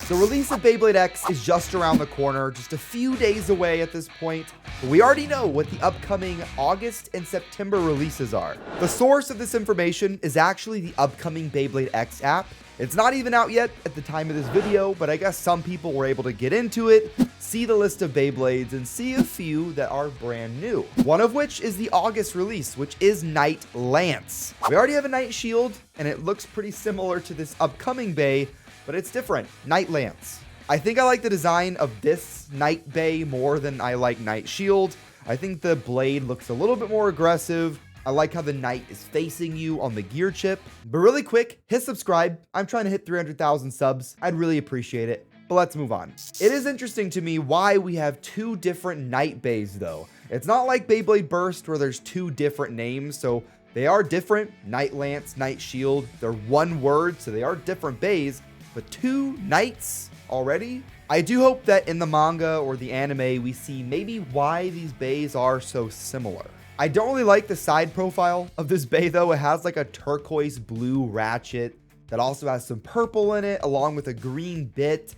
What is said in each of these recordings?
The release of Beyblade X is just around the corner, just a few days away at this point, but we already know what the upcoming August and September releases are. The source of this information is actually the upcoming Beyblade X app. It's not even out yet at the time of this video, but I guess some people were able to get into it, see the list of Beyblades, and see a few that are brand new. One of which is the August release, which is KNIGHTLANCE. We already have a Knight Shield, and it looks pretty similar to this upcoming Bey, but it's different. KNIGHTLANCE. I think I like the design of this Knight Bey more than I like Knight Shield. I think the blade looks a little bit more aggressive. I like how the Knight is facing you on the gear chip. But really quick, hit subscribe. I'm trying to hit 300,000 subs. I'd really appreciate it. But let's move on. It is interesting to me why we have two different Knight Beys though. It's not like Beyblade Burst where there's two different names, so they are different. KNIGHTLANCE, Knight Shield, they're one word, so they are different Beys. But two Knights already? I do hope that in the manga or the anime, we see maybe why these Beys are so similar. I don't really like the side profile of this Bey though. It has like a turquoise blue ratchet that also has some purple in it, along with a green bit.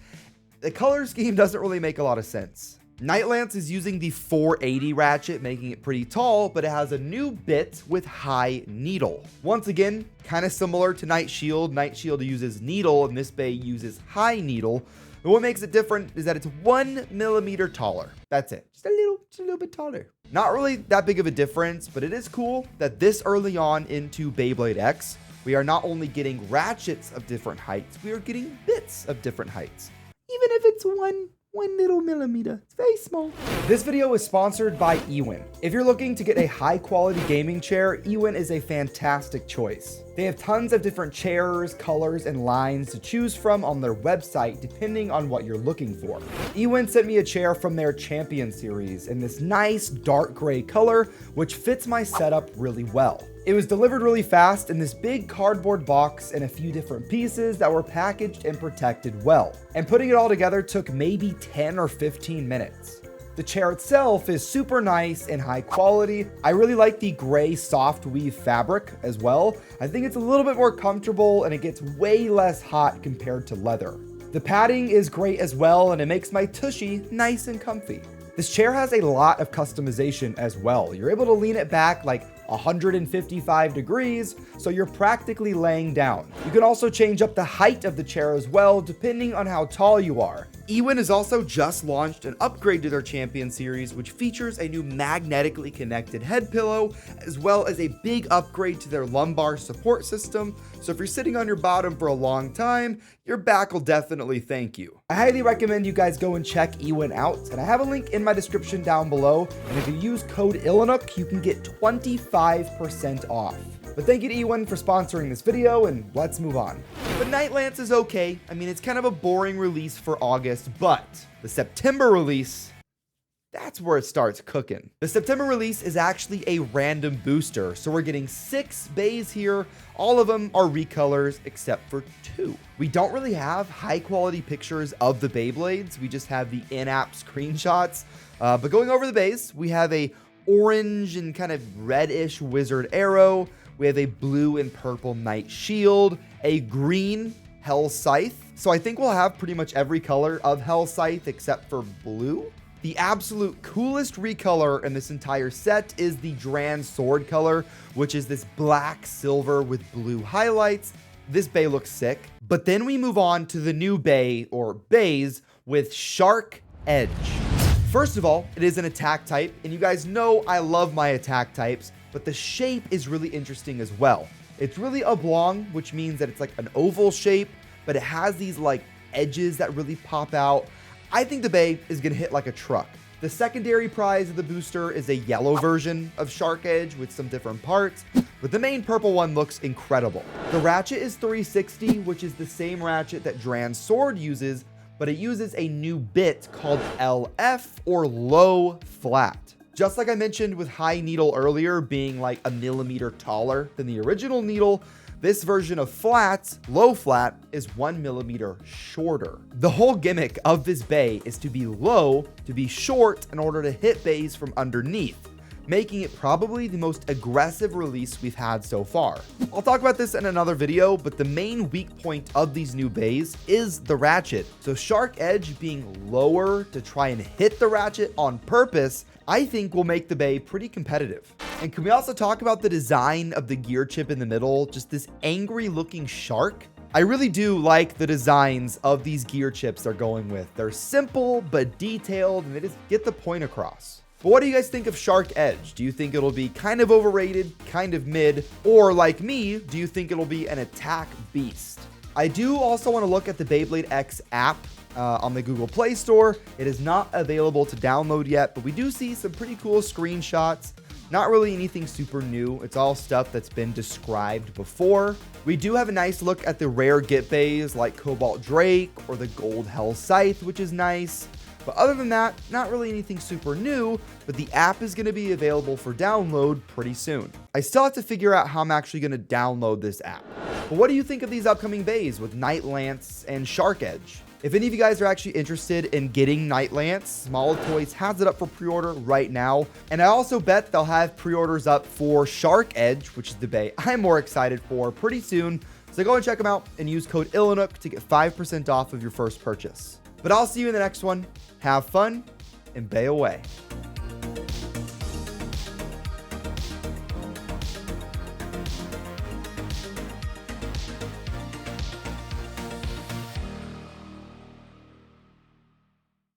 The color scheme doesn't really make a lot of sense. KNIGHTLANCE is using the 480 ratchet, making it pretty tall, but it has a new bit with high needle. Once again, kind of similar to Knight Shield. Knight Shield uses needle, and this Bey uses high needle. But what makes it different is that it's 1 millimeter taller. That's it. Just a little bit taller. Not really that big of a difference, but it is cool that this early on into Beyblade X, we are not only getting ratchets of different heights, we are getting bits of different heights. Even if it's one little millimeter. It's very small. This video is sponsored by eWin. If you're looking to get a high quality gaming chair, eWin is a fantastic choice. They have tons of different chairs, colors, and lines to choose from on their website depending on what you're looking for. eWin sent me a chair from their Champion series in this nice dark gray color, which fits my setup really well. It was delivered really fast in this big cardboard box and a few different pieces that were packaged and protected well. And putting it all together took maybe 10 or 15 minutes. The chair itself is super nice and high quality. I really like the gray soft weave fabric as well. I think it's a little bit more comfortable and it gets way less hot compared to leather. The padding is great as well, and it makes my tushy nice and comfy. This chair has a lot of customization as well. You're able to lean it back like 155 degrees, so you're practically laying down. You can also change up the height of the chair as well, depending on how tall you are. eWin has also just launched an upgrade to their Champion series, which features a new magnetically connected head pillow, as well as a big upgrade to their lumbar support system. So if you're sitting on your bottom for a long time, your back will definitely thank you. I highly recommend you guys go and check eWin out, and I have a link in my description down below. And if you use code ilinnuc, you can get 25% off. But thank you to eWin for sponsoring this video, and let's move on. But KNIGHTLANCE is okay. I mean, it's kind of a boring release for August, but the September release, that's where it starts cooking. The September release is actually a random booster, so we're getting 6 Beys here. All of them are recolors except for 2. We don't really have high quality pictures of the Beyblades. We just have the in-app screenshots. But going over the Beys, we have a orange and kind of reddish Wizard Arrow. We have a blue and purple Knight Shield, a green Hell Scythe. So I think we'll have pretty much every color of Hell Scythe except for blue. The absolute coolest recolor in this entire set is the Dran Sword color, which is this black silver with blue highlights. This Bey looks sick. But then we move on to the new Bey, or Beys, with SHARKEDGE. First of all, it is an attack type, and you guys know I love my attack types, but the shape is really interesting as well. It's really oblong, which means that it's like an oval shape, but it has these like edges that really pop out. I think the Bey is going to hit like a truck. The secondary prize of the booster is a yellow version of SHARKEDGE with some different parts, but the main purple one looks incredible. The ratchet is 360, which is the same ratchet that Dran Sword uses, but it uses a new bit called LF, or low flat. Just like I mentioned with high needle earlier being like a millimeter taller than the original needle, this version of flat, low flat, is 1 millimeter shorter. The whole gimmick of this Bey is to be low, to be short in order to hit Beys from underneath. making it probably the most aggressive release we've had so far. I'll talk about this in another video, but the main weak point of these new beys is the ratchet. So SHARKEDGE being lower to try and hit the ratchet on purpose, I think will make the bey pretty competitive. And can we also talk about the design of the gear chip in the middle? Just this angry looking shark. I really do like the designs of these gear chips they're going with. They're simple but detailed, and they just get the point across. But what do you guys think of SHARKEDGE? Do you think it'll be kind of overrated, kind of mid, or like me, do you think it'll be an attack beast? I do also want to look at the Beyblade X app on the Google Play Store. It is not available to download yet, but we do see some pretty cool screenshots. Not really anything super new. It's all stuff that's been described before. We do have a nice look at the rare get beys like Cobalt Drake or the Gold Hell Scythe, which is nice. But other than that, not really anything super new, but the app is going to be available for download pretty soon. I still have to figure out how I'm actually going to download this app. But what do you think of these upcoming beys with KNIGHTLANCE and SHARKEDGE? If any of you guys are actually interested in getting KNIGHTLANCE, Small Toys has it up for pre-order right now. And I also bet they'll have pre-orders up for SHARKEDGE, which is the bey I'm more excited for, pretty soon. So go and check them out and use code ilinnuc to get 5% off of your first purchase. But I'll see you in the next one. Have fun and bey away.